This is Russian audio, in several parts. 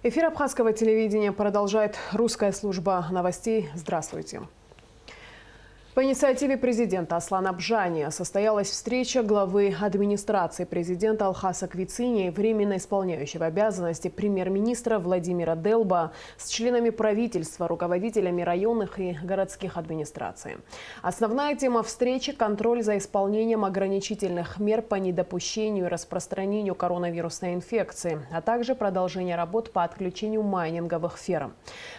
Эфир Абхазского телевидения продолжает русская служба новостей. Здравствуйте. По инициативе президента Аслана Бжани состоялась встреча главы администрации президента Алхаса Квицини и временно исполняющего обязанности премьер-министра Владимира Делба с членами правительства, руководителями районных и городских администраций. Основная тема встречи – контроль за исполнением ограничительных мер по недопущению и распространению коронавирусной инфекции, а также продолжение работ по отключению майнинговых ферм.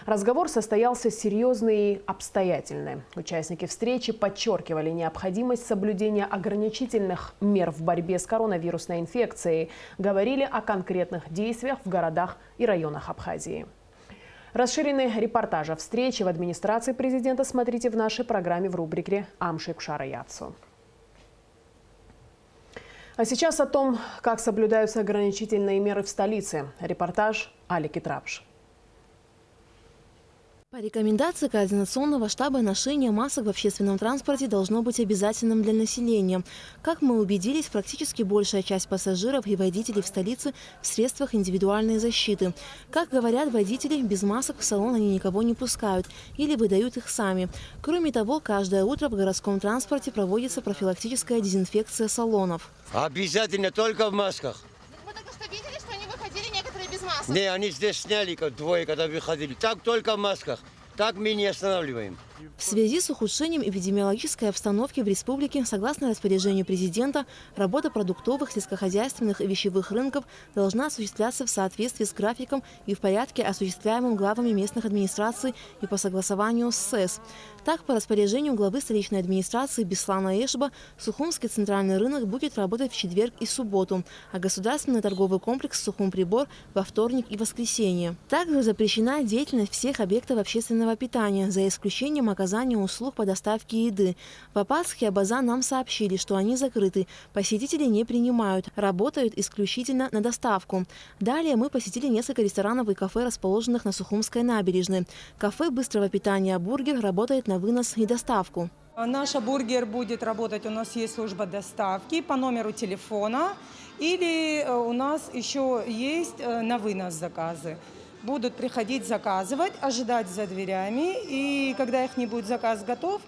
Разговор состоялся серьезный и обстоятельный. Участники встречи подчеркивали необходимость соблюдения ограничительных мер в борьбе с коронавирусной инфекцией, говорили о конкретных действиях в городах и районах Абхазии. Расширенный репортаж о встрече в администрации президента смотрите в нашей программе в рубрике «Амшик Шараяцу». А сейчас о том, как соблюдаются ограничительные меры в столице. Репортаж Алики Трапш. По рекомендации Координационного штаба ношение масок в общественном транспорте должно быть обязательным для населения. Как мы убедились, практически большая часть пассажиров и водителей в столице в средствах индивидуальной защиты. Как говорят водители, без масок в салон они никого не пускают или выдают их сами. Кроме того, каждое утро в городском транспорте проводится профилактическая дезинфекция салонов. Обязательно только в масках. Мы только что видели, что они выходили некоторые без масок. Не, они здесь сняли двое, когда выходили. Так только в масках. Так мы не останавливаем. В связи с ухудшением эпидемиологической обстановки в республике, согласно распоряжению президента, работа продуктовых, сельскохозяйственных и вещевых рынков должна осуществляться в соответствии с графиком и в порядке, осуществляемым главами местных администраций и по согласованию с СЭС. Так, по распоряжению главы столичной администрации Беслана Эшба, Сухумский центральный рынок будет работать в четверг и субботу, а государственный торговый комплекс «Сухумприбор» во вторник и воскресенье. Также запрещена деятельность всех объектов общественного питания, за исключением оказания услуг по доставке еды. В Апатске и Абаза нам сообщили, что они закрыты, посетителей не принимают, работают исключительно на доставку. Далее мы посетили несколько ресторанов и кафе, расположенных на Сухумской набережной. Кафе быстрого питания «Бургер» работает на вынос и доставку. Наш бургер будет работать, у нас есть служба доставки по номеру телефона, или у нас еще есть на вынос заказы. Будут приходить заказывать, ожидать за дверями, и когда их не будет заказ готов,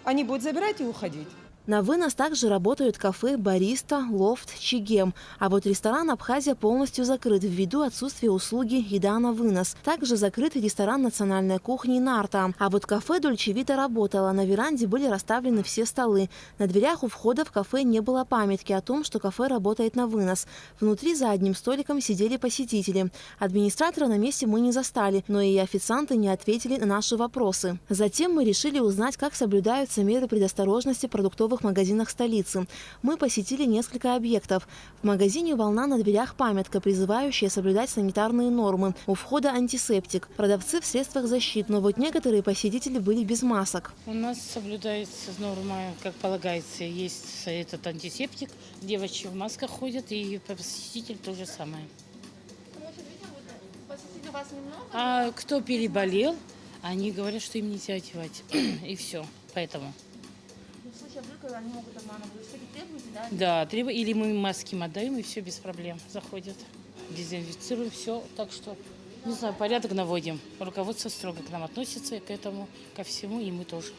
они будут забирать и уходить. На вынос также работают кафе «Бариста», «Лофт», «Чигем». А вот ресторан «Абхазия» полностью закрыт ввиду отсутствия услуги «Еда на вынос». Также закрыт ресторан национальной кухни «Нарта». А вот кафе «Дольче Вита» работало. На веранде были расставлены все столы. На дверях у входа в кафе не было памятки о том, что кафе работает на вынос. Внутри за одним столиком сидели посетители. Администратора на месте мы не застали, но и официанты не ответили на наши вопросы. Затем мы решили узнать, как соблюдаются меры предосторожности в продуктовых магазинах столицы. Мы посетили несколько объектов. В магазине «Волна» на дверях памятка, призывающая соблюдать санитарные нормы. У входа антисептик. Продавцы в средствах защиты, но вот некоторые посетители были без масок. У нас соблюдается норма, как полагается. Есть этот антисептик, девочки в масках ходят, и посетитель то же самое. Посетителей у вас немного? А кто переболел, они говорят, что им нельзя одевать. И все. Поэтому. В случае вдруг они могут обманывать. Вы все-таки требуете, да? Да, или мы маски им отдаем, и все без проблем. Заходят, дезинфицируем, все. Так что, не знаю, порядок наводим. Руководство строго к нам относится, к этому, ко всему, и мы тоже.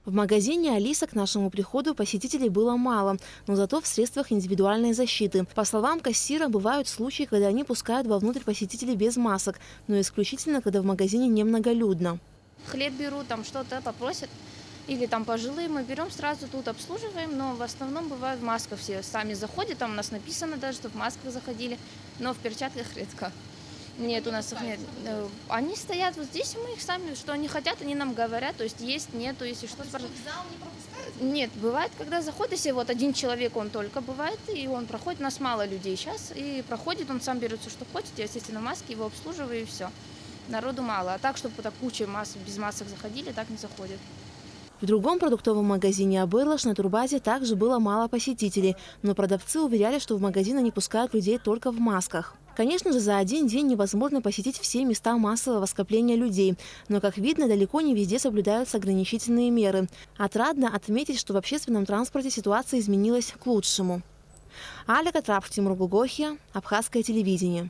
В магазине «Алиса» к нашему приходу посетителей было мало, но зато в средствах индивидуальной защиты. По словам кассира, бывают случаи, когда они пускают вовнутрь посетителей без масок, но исключительно, когда в магазине немноголюдно. Хлеб берут, там что-то попросят. Или там пожилые, мы берем сразу тут обслуживаем, но в основном бывают в масках все сами заходят, там у нас написано даже, что в масках заходили, но в перчатках редко. Нет, у нас их нет. Они стоят вот здесь, мы их сами, что они хотят, они нам говорят, то есть есть, нету, если что. В зал не пропускают? Нет, бывает, когда заходит, если вот один человек, он только бывает, и он проходит, у нас мало людей сейчас, и проходит, он сам берет все, что хочет, я, естественно, маски, его обслуживаю, и все. Народу мало, а так, чтобы так куча масок, без масок заходили, так не заходят. В другом продуктовом магазине «Абырлаш» на турбазе также было мало посетителей, но продавцы уверяли, что в магазин они пускают людей только в масках. Конечно же, за один день невозможно посетить все места массового скопления людей, но, как видно, далеко не везде соблюдаются ограничительные меры. Отрадно отметить, что в общественном транспорте ситуация изменилась к лучшему. Алика Трапш, Тимур Гугохия, Абхазское телевидение.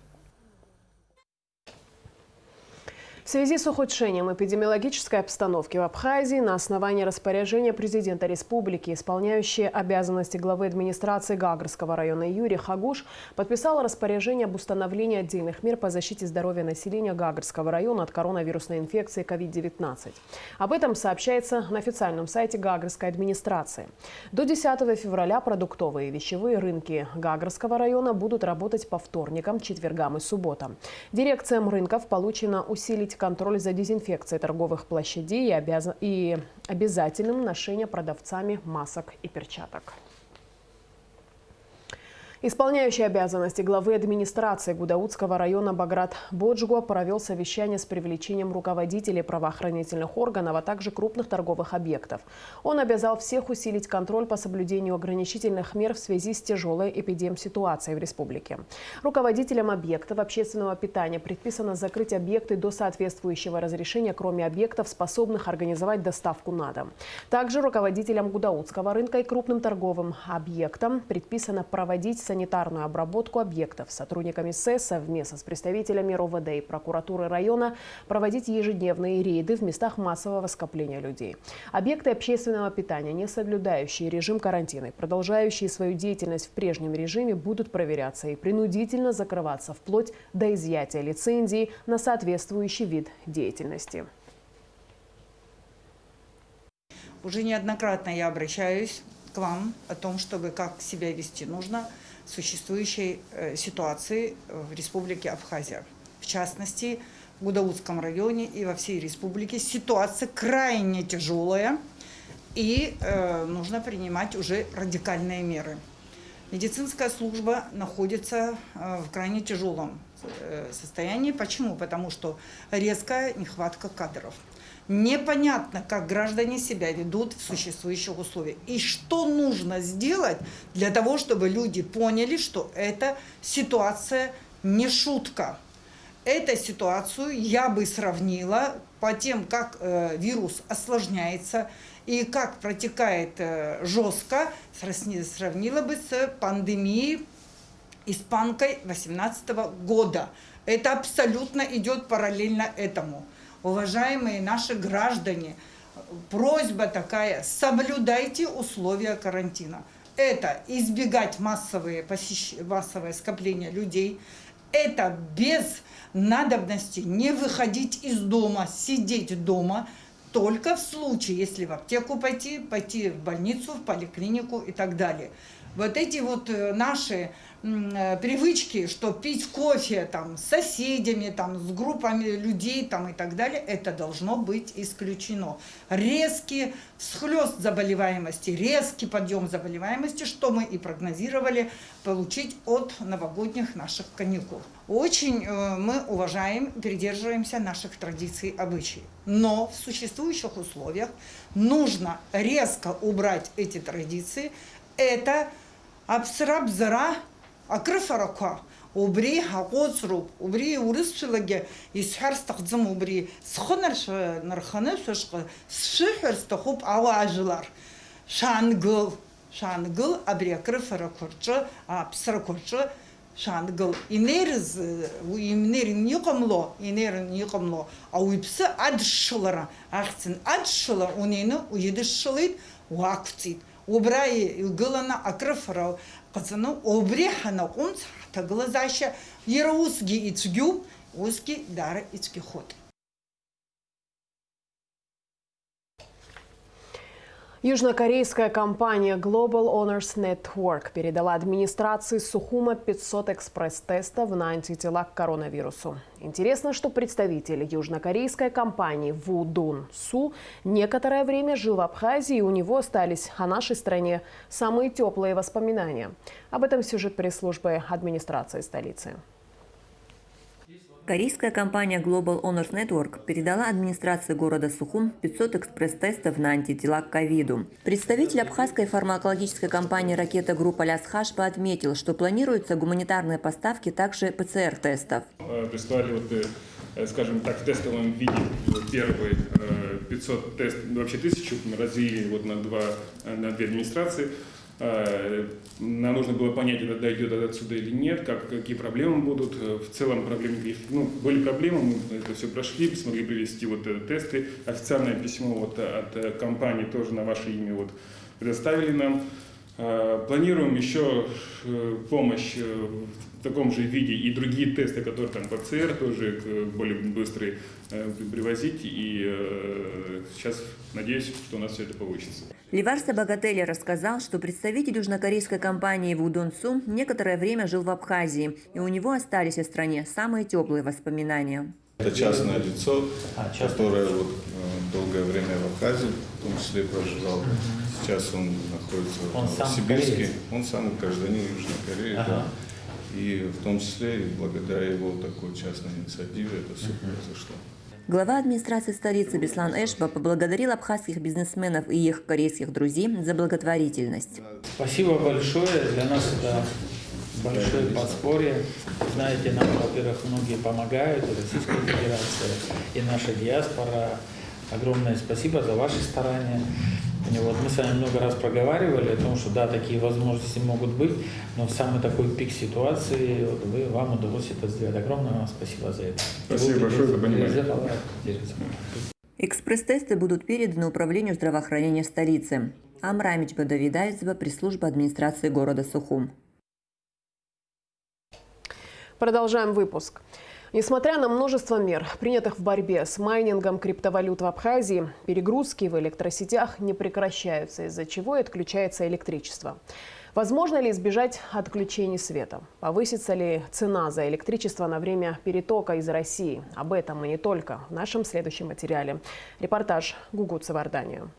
В связи с ухудшением эпидемиологической обстановки в Абхазии на основании распоряжения президента республики, исполняющий обязанности главы администрации Гагрского района Юрий Хагуш подписал распоряжение об установлении отдельных мер по защите здоровья населения Гагрского района от коронавирусной инфекции COVID-19. Об этом сообщается на официальном сайте Гагрской администрации. До 10 февраля продуктовые и вещевые рынки Гагрского района будут работать по вторникам, четвергам и субботам. Дирекциям рынков поручено усилить контроль за дезинфекцией торговых площадей и обязательным ношением продавцами масок и перчаток. Исполняющий обязанности главы администрации Гудаутского района Баграт Боджгуа провел совещание с привлечением руководителей правоохранительных органов, а также крупных торговых объектов. Он обязал всех усилить контроль по соблюдению ограничительных мер в связи с тяжелой эпидемситуацией в республике. Руководителям объектов общественного питания предписано закрыть объекты до соответствующего разрешения, кроме объектов, способных организовать доставку на дом. Также руководителям Гудаутского рынка и крупным торговым объектам предписано проводить санитарную обработку объектов. Сотрудниками СЭС совместно с представителями РОВД и прокуратуры района проводить ежедневные рейды в местах массового скопления людей. Объекты общественного питания, не соблюдающие режим карантина и продолжающие свою деятельность в прежнем режиме, будут проверяться и принудительно закрываться вплоть до изъятия лицензии на соответствующий вид деятельности. Уже неоднократно я обращаюсь к вам о том, чтобы как себя вести нужно в существующей ситуации в Республике Абхазия. В частности, в Гудаутском районе и во всей республике ситуация крайне тяжелая, и нужно принимать уже радикальные меры. Медицинская служба находится в крайне тяжелом состоянии. Почему? Потому что резкая нехватка кадров. Непонятно, как граждане себя ведут в существующих условиях. И что нужно сделать для того, чтобы люди поняли, что эта ситуация не шутка. Эту ситуацию я бы сравнила по тем, как вирус осложняется и как протекает жестко, сравнила бы с пандемией испанкой 2018 года. Это абсолютно идет параллельно этому. Уважаемые наши граждане, просьба такая: соблюдайте условия карантина. Это избегать массовое скопление людей, это без надобности не выходить из дома, сидеть дома, только в случае, если в аптеку пойти в больницу, в поликлинику и так далее. Вот эти вот наши привычки, что пить кофе там, с соседями, там, с группами людей там, и так далее, это должно быть исключено. Резкий всхлёст заболеваемости, резкий подъем заболеваемости, что мы и прогнозировали получить от новогодних наших каникул. Очень мы уважаем, придерживаемся наших традиций и обычаев. Но в существующих условиях нужно резко убрать эти традиции. Это абсрабзара акрыфарака, убри хагозруб, убри урысшилаге, исхарстахзым убри, схонарш нарханы шашка, сшихерстахуп аважлар, шангл, абри акрыфаракурча, абсракурча, шангл. Инерз, инерин никомло, а уипсы адшилара, ахцин адшила, унейну уедышшилит, уакцит. Убрай гылана акрыфарау, казану обрехана кунц, таглазаща, ераузги ицгю, узги дара ицгихот. Южнокорейская компания Global Honors Network передала администрации Сухума 500 экспресс-тестов на антитела к коронавирусу. Интересно, что представитель южнокорейской компании Ву Дун Су некоторое время жил в Абхазии, и у него остались о нашей стране самые теплые воспоминания. Об этом сюжет пресс-службы администрации столицы. Корейская компания Global Honors Network передала администрации города Сухум 500 экспресс-тестов на антитела к ковиду. Представитель абхазской фармакологической компании «Ракета Групп» Аляс Хашба отметил, что планируются гуманитарные поставки также ПЦР-тестов. Прислали, скажем так, в тестовом виде первые 500 тестов, вообще 1000, мы развили на две администрации. Нам нужно было понять, это дойдет отсюда или нет, какие проблемы будут. В целом проблем никаких, были проблемы, мы это все прошли, смогли привести тесты. Официальное письмо от компании тоже на ваше имя предоставили нам. Планируем еще помощь в таком же виде и другие тесты, которые там ПЦР тоже более быстрые привозить. И сейчас надеюсь, что у нас все это получится. Ливарса Богателя рассказал, что представитель южнокорейской компании Вудон Су некоторое время жил в Абхазии, и у него остались о стране самые теплые воспоминания. Это частное лицо, которое долгое время в Абхазии, в том числе проживал. Сейчас он находится в Новосибирске. Он сам гражданин Южной Кореи. Да. И в том числе и благодаря его такой частной инициативе это все произошло. Глава администрации столицы Беслан Эшба поблагодарил абхазских бизнесменов и их корейских друзей за благотворительность. Спасибо большое. Для нас это большое подспорье. Знаете, нам, во-первых, многие помогают, и Российская Федерация, и наша диаспора. Огромное спасибо за ваши старания. Мы с вами много раз проговаривали о том, что да, такие возможности могут быть, но в самый такой пик ситуации вам удалось это сделать. Огромное вам спасибо за это. Спасибо большое за понимание. Экспресс-тесты будут переданы Управлению здравоохранения столицы. Амрамич Бадавидайцева, пресс-служба администрации города Сухум. Продолжаем выпуск. Несмотря на множество мер, принятых в борьбе с майнингом криптовалют в Абхазии, перегрузки в электросетях не прекращаются, из-за чего и отключается электричество. Возможно ли избежать отключений света? Повысится ли цена за электричество на время перетока из России? Об этом и не только в нашем следующем материале. Репортаж Гугут Саварданию.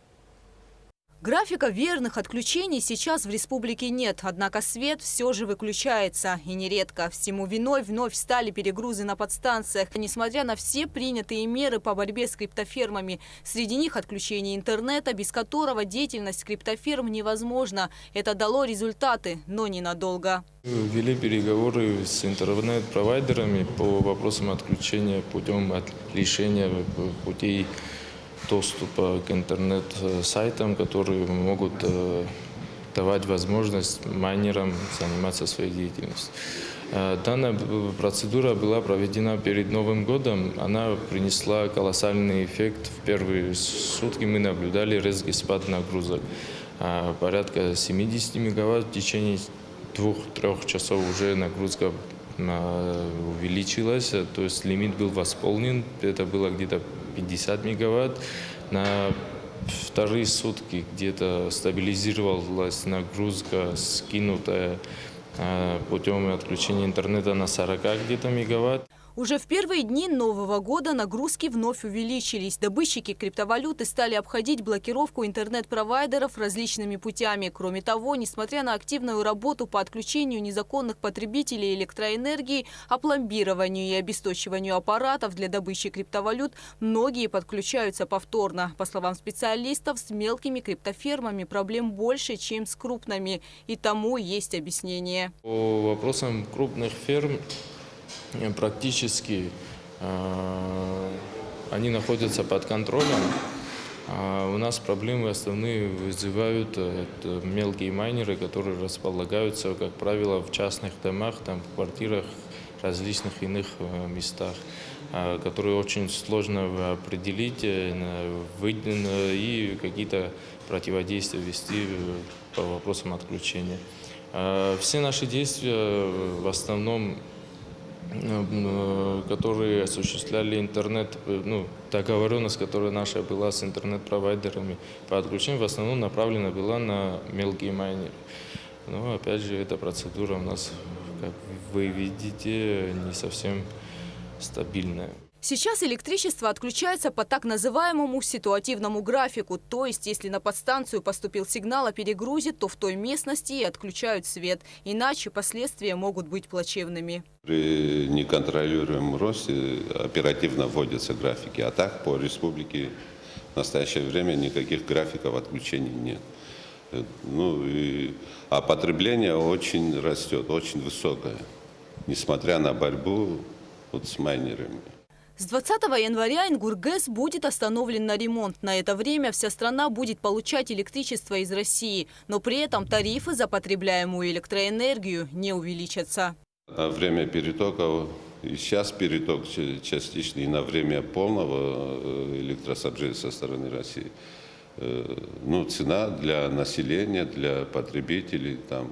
Графика верных отключений сейчас в республике нет, однако свет все же выключается. И нередко. Всему виной вновь стали перегрузы на подстанциях. Несмотря на все принятые меры по борьбе с криптофермами, среди них отключение интернета, без которого деятельность криптоферм невозможна. Это дало результаты, но ненадолго. Вели переговоры с интернет-провайдерами по вопросам отключения путем лишения путей доступа к интернет-сайтам, которые могут давать возможность майнерам заниматься своей деятельностью. Данная процедура была проведена перед Новым годом. Она принесла колоссальный эффект. В первые сутки мы наблюдали резкий спад нагрузок. Порядка 70 мегаватт в течение 2-3 часов уже нагрузка увеличилась, то есть лимит был восполнен, это было где-то 50 мегаватт. На вторые сутки где-то стабилизировалась нагрузка, скинутая путем отключения интернета на 40 где-то мегаватт. Уже в первые дни Нового года нагрузки вновь увеличились. Добытчики криптовалюты стали обходить блокировку интернет-провайдеров различными путями. Кроме того, несмотря на активную работу по отключению незаконных потребителей электроэнергии, опломбированию и обесточиванию аппаратов для добычи криптовалют, многие подключаются повторно. По словам специалистов, с мелкими криптофермами проблем больше, чем с крупными. И тому есть объяснение. По вопросам крупных ферм, практически они находятся под контролем. У нас проблемы основные вызывают мелкие майнеры, которые располагаются, как правило, в частных домах, там, в квартирах, различных иных местах, которые очень сложно определить и какие-то противодействия вести по вопросам отключения. Все наши действия в основном, которые осуществляли интернет, договоренность, которая наша была с интернет-провайдерами по отключению, в основном направлена была на мелкие майнеры. Но опять же, эта процедура у нас, как вы видите, не совсем стабильная. Сейчас электричество отключается по так называемому ситуативному графику. То есть, если на подстанцию поступил сигнал о перегрузе, то в той местности и отключают свет. Иначе последствия могут быть плачевными. При неконтролируемом росте оперативно вводятся графики. А так по республике в настоящее время никаких графиков отключений нет. А потребление очень растет, очень высокое, несмотря на борьбу с майнерами. С 20 января Ингургэс будет остановлен на ремонт. На это время вся страна будет получать электричество из России. Но при этом тарифы за потребляемую электроэнергию не увеличатся. Время перетока, и сейчас переток частичный, и на время полного электроснабжения со стороны России. Ну, цена для населения, для потребителей там,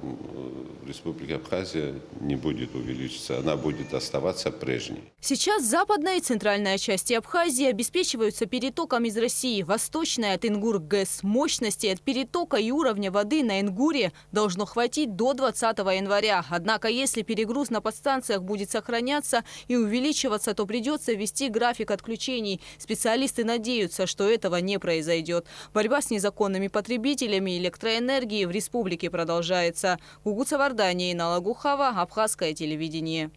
в Республике Абхазия не будет увеличиться, она будет оставаться прежней. Сейчас западная и центральная части Абхазии обеспечиваются перетоком из России. Восточная от Ингургэс. Мощности от перетока и уровня воды на Ингуре должно хватить до 20 января. Однако, если перегруз на подстанциях будет сохраняться и увеличиваться, то придется ввести график отключений. Специалисты надеются, что этого не произойдет. Борьба с незаконными потребителями электроэнергии в республике продолжается. Гугуца Вардания и Налагухава, Абхазское телевидение.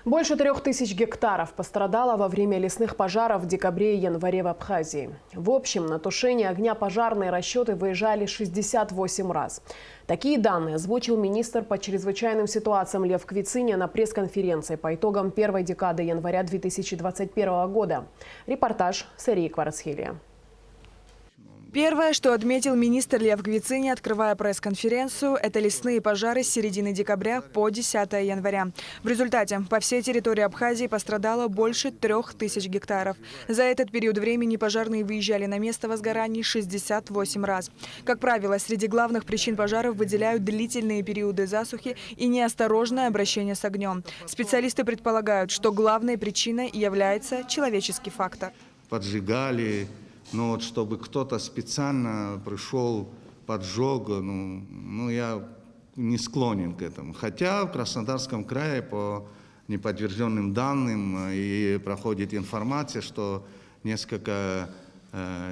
Больше 3000 гектаров пострадало во время лесных пожаров в декабре и январе в Абхазии. В общем, на тушение огня пожарные расчеты выезжали 68 раз. Такие данные озвучил министр по чрезвычайным ситуациям Лев Квициня на пресс-конференции по итогам первой декады января 2021 года. Репортаж Сарии Кварцхелия. Первое, что отметил министр Лев Квициня, открывая пресс-конференцию, это лесные пожары с середины декабря по 10 января. В результате по всей территории Абхазии пострадало больше 3000 гектаров. За этот период времени пожарные выезжали на место возгораний 68 раз. Как правило, среди главных причин пожаров выделяют длительные периоды засухи и неосторожное обращение с огнем. Специалисты предполагают, что главной причиной является человеческий фактор. Поджигали. Но вот чтобы кто-то специально пришел, поджег, я не склонен к этому. Хотя в Краснодарском крае по неподтвержденным данным и проходит информация, что несколько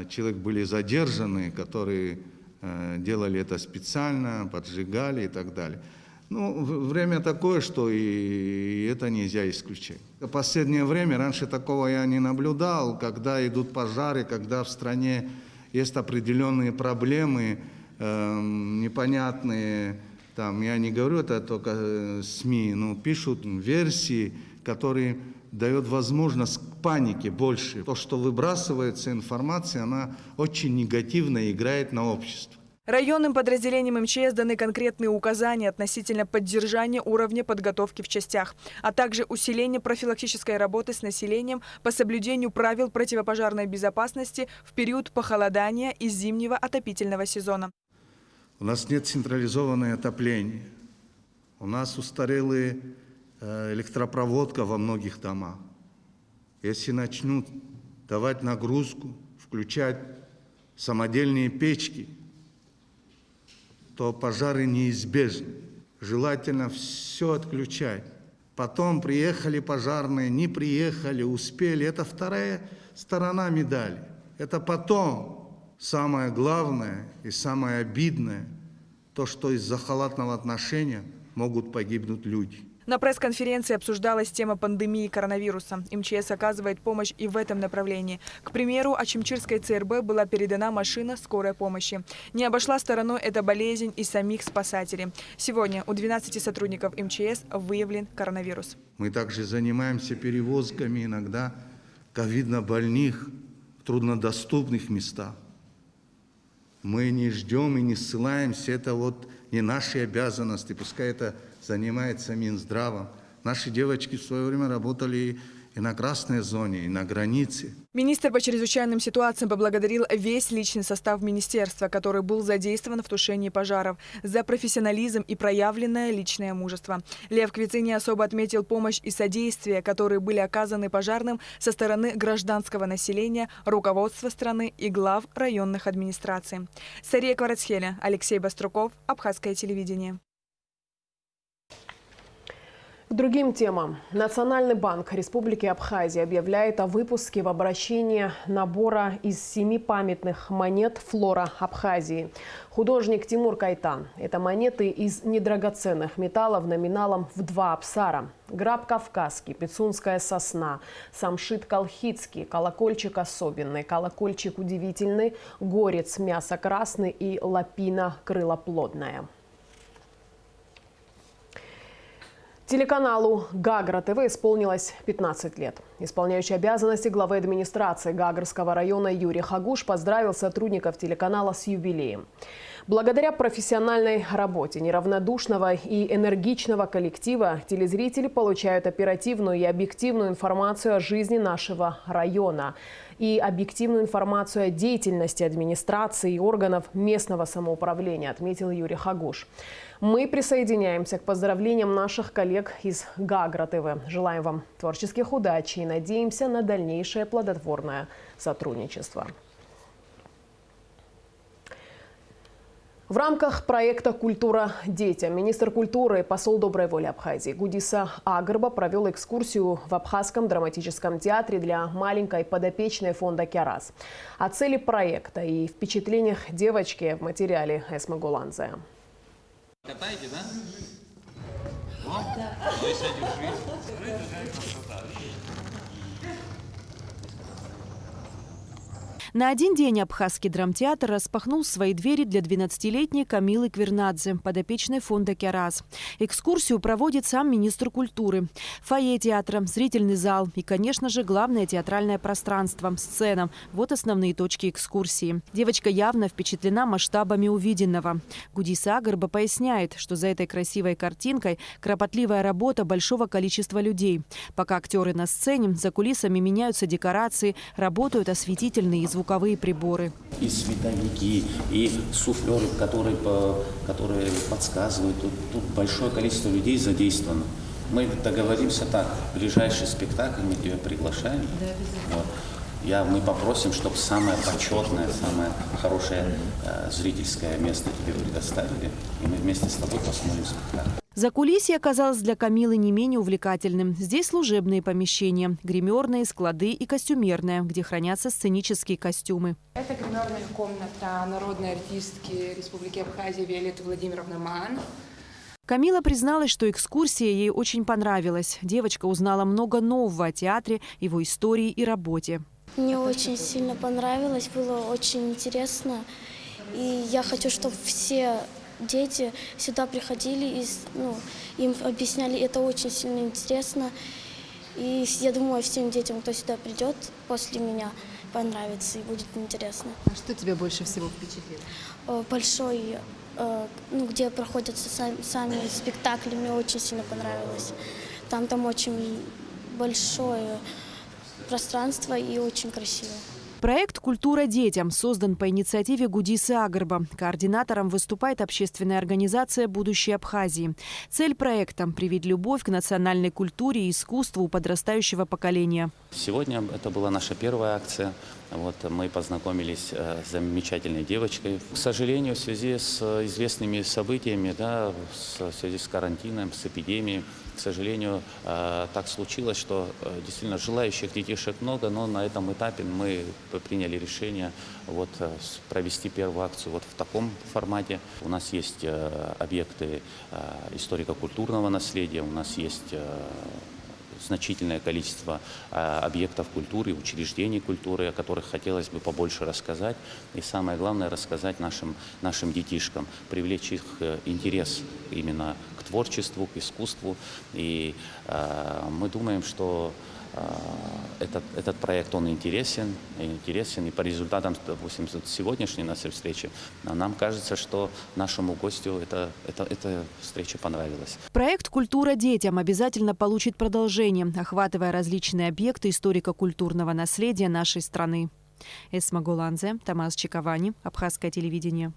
человек были задержаны, которые делали это специально, поджигали и так далее. Время такое, что и это нельзя исключать. В последнее время, раньше такого я не наблюдал, когда идут пожары, когда в стране есть определенные проблемы, непонятные, я не говорю это только СМИ, но пишут версии, которые дают возможность к панике больше. То, что выбрасывается информация, она очень негативно играет на общество. Районным подразделениям МЧС даны конкретные указания относительно поддержания уровня подготовки в частях, а также усиления профилактической работы с населением по соблюдению правил противопожарной безопасности в период похолодания и зимнего отопительного сезона. У нас нет централизованного отопления. У нас устарелая электропроводка во многих домах. Если начнут давать нагрузку, включать самодельные печки, то пожары неизбежны. Желательно все отключать. Потом приехали пожарные, не приехали, успели. Это вторая сторона медали. Это потом. Самое главное и самое обидное, то, что из-за халатного отношения могут погибнуть люди. На пресс-конференции обсуждалась тема пандемии коронавируса. МЧС оказывает помощь и в этом направлении. К примеру, Ачимчирской ЦРБ была передана машина скорой помощи. Не обошла стороной эта болезнь и самих спасателей. Сегодня у 12 сотрудников МЧС выявлен коронавирус. Мы также занимаемся перевозками иногда ковидно-больных в труднодоступных местах. Мы не ждем и не ссылаемся. Это не наши обязанности. Пускай это занимается Минздравом. Наши девочки в свое время работали и на красной зоне, и на границе. Министр по чрезвычайным ситуациям поблагодарил весь личный состав министерства, который был задействован в тушении пожаров, за профессионализм и проявленное личное мужество. Лев Квициня особо отметил помощь и содействие, которые были оказаны пожарным со стороны гражданского населения, руководства страны и глав районных администраций. Сария Кварцхелия, Алексей Баструков, Абхазское телевидение. К другим темам. Национальный банк Республики Абхазия объявляет о выпуске в обращение набора из 7 памятных монет «Флора Абхазии». Художник Тимур Кайтан. Это монеты из недрагоценных металлов номиналом в 2 апсара. Граб кавказский, пицунская сосна, самшит колхидский, колокольчик особенный, колокольчик удивительный, горец мясо красный и лапина крылоплодная. Телеканалу «Гагра ТВ» исполнилось 15 лет. Исполняющий обязанности главы администрации Гагарского района Юрий Хагуш поздравил сотрудников телеканала с юбилеем. Благодаря профессиональной работе неравнодушного и энергичного коллектива телезрители получают оперативную и объективную информацию о жизни нашего района и объективную информацию о деятельности администрации и органов местного самоуправления, отметил Юрий Хагуш. Мы присоединяемся к поздравлениям наших коллег из Гагра ТВ. Желаем вам творческих удач и надеемся на дальнейшее плодотворное сотрудничество. В рамках проекта «Культура детям» министр культуры и посол доброй воли Абхазии Гудиса Агарба провел экскурсию в Абхазском драматическом театре для маленькой подопечной фонда «Кярас». О цели проекта и впечатлениях девочки в материале Эсма Голанзе. Катаете, да? Да. На один день Абхазский драмтеатр распахнул свои двери для 12-летней Камилы Квернадзе, подопечной фонда «Кярас». Экскурсию проводит сам министр культуры. Фойе театра, зрительный зал и, конечно же, главное театральное пространство – сцена. Вот основные точки экскурсии. Девочка явно впечатлена масштабами увиденного. Гудис Агарба поясняет, что за этой красивой картинкой кропотливая работа большого количества людей. Пока актеры на сцене, за кулисами меняются декорации, работают осветительные и звуковые приборы. И световики, и суфлеры, которые подсказывают. Тут большое количество людей задействовано. Мы договоримся так, ближайший спектакль мы тебя приглашаем. Да, мы попросим, чтобы самое почетное, самое хорошее зрительское место тебе предоставили. И мы вместе с тобой посмотрим спектакль. Закулисье оказалось для Камилы не менее увлекательным. Здесь служебные помещения, гримерные, склады и костюмерная, где хранятся сценические костюмы. Это гримерная комната народной артистки Республики Абхазия Виолетты Владимировны Ман. Камила призналась, что экскурсия ей очень понравилась. Девочка узнала много нового о театре, его истории и работе. Мне очень сильно понравилось, было очень интересно. И я хочу, чтобы все дети сюда приходили и им объясняли, это очень сильно интересно. И я думаю, всем детям, кто сюда придет после меня, понравится и будет интересно. А что тебя больше всего впечатлило? Большой, где проходятся сами спектакли, мне очень сильно понравилось. Там очень большое пространство и очень красиво. Проект «Культура детям» создан по инициативе Гудиса Агарба. Координатором выступает общественная организация «Будущее Абхазии». Цель проекта – привить любовь к национальной культуре и искусству у подрастающего поколения. Сегодня это была наша первая акция. Мы познакомились с замечательной девочкой. К сожалению, в связи с известными событиями, в связи с карантином, с эпидемией, к сожалению, так случилось, что действительно желающих детишек много, но на этом этапе мы приняли решение провести первую акцию в таком формате. У нас есть объекты историко-культурного наследия, у нас есть значительное количество объектов культуры, учреждений культуры, о которых хотелось бы побольше рассказать. И самое главное, рассказать нашим детишкам, привлечь их интерес именно к творчеству, к искусству. И мы думаем, что этот проект, он интересен, и по результатам, допустим, сегодняшней нашей встречи, нам кажется, что нашему гостю эта встреча понравилась. Проект «Культура детям» обязательно получит продолжение, охватывая различные объекты историко-культурного наследия нашей страны. Эсма Голанзе, Тамас Чиковани, Абхазское телевидение.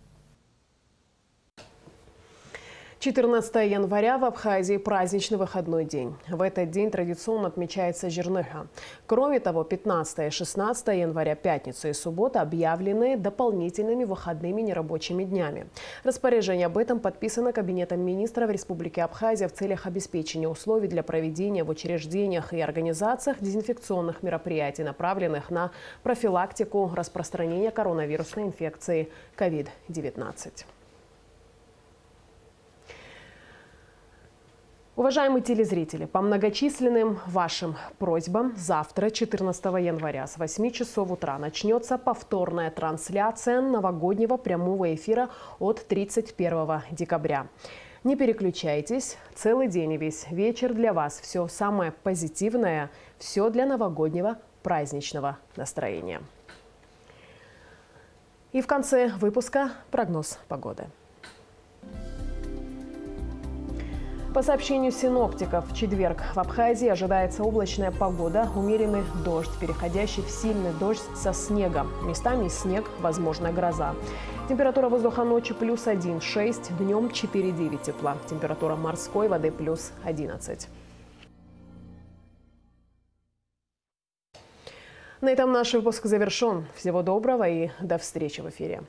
14 января в Абхазии праздничный выходной день. В этот день традиционно отмечается Жерныха. Кроме того, 15 и 16 января, пятница и суббота объявлены дополнительными выходными нерабочими днями. Распоряжение об этом подписано Кабинетом министров Республики Абхазия в целях обеспечения условий для проведения в учреждениях и организациях дезинфекционных мероприятий, направленных на профилактику распространения коронавирусной инфекции COVID-19. Уважаемые телезрители, по многочисленным вашим просьбам завтра, 14 января, с 8 часов утра начнется повторная трансляция новогоднего прямого эфира от 31 декабря. Не переключайтесь. Целый день и весь вечер для вас. Все самое позитивное, все для новогоднего праздничного настроения. И в конце выпуска прогноз погоды. По сообщению синоптиков, в четверг в Абхазии ожидается облачная погода, умеренный дождь, переходящий в сильный дождь со снегом. Местами снег, возможно, гроза. Температура воздуха ночью плюс 1,6, днем 4,9 тепла. Температура морской воды плюс 11. На этом наш выпуск завершен. Всего доброго и до встречи в эфире.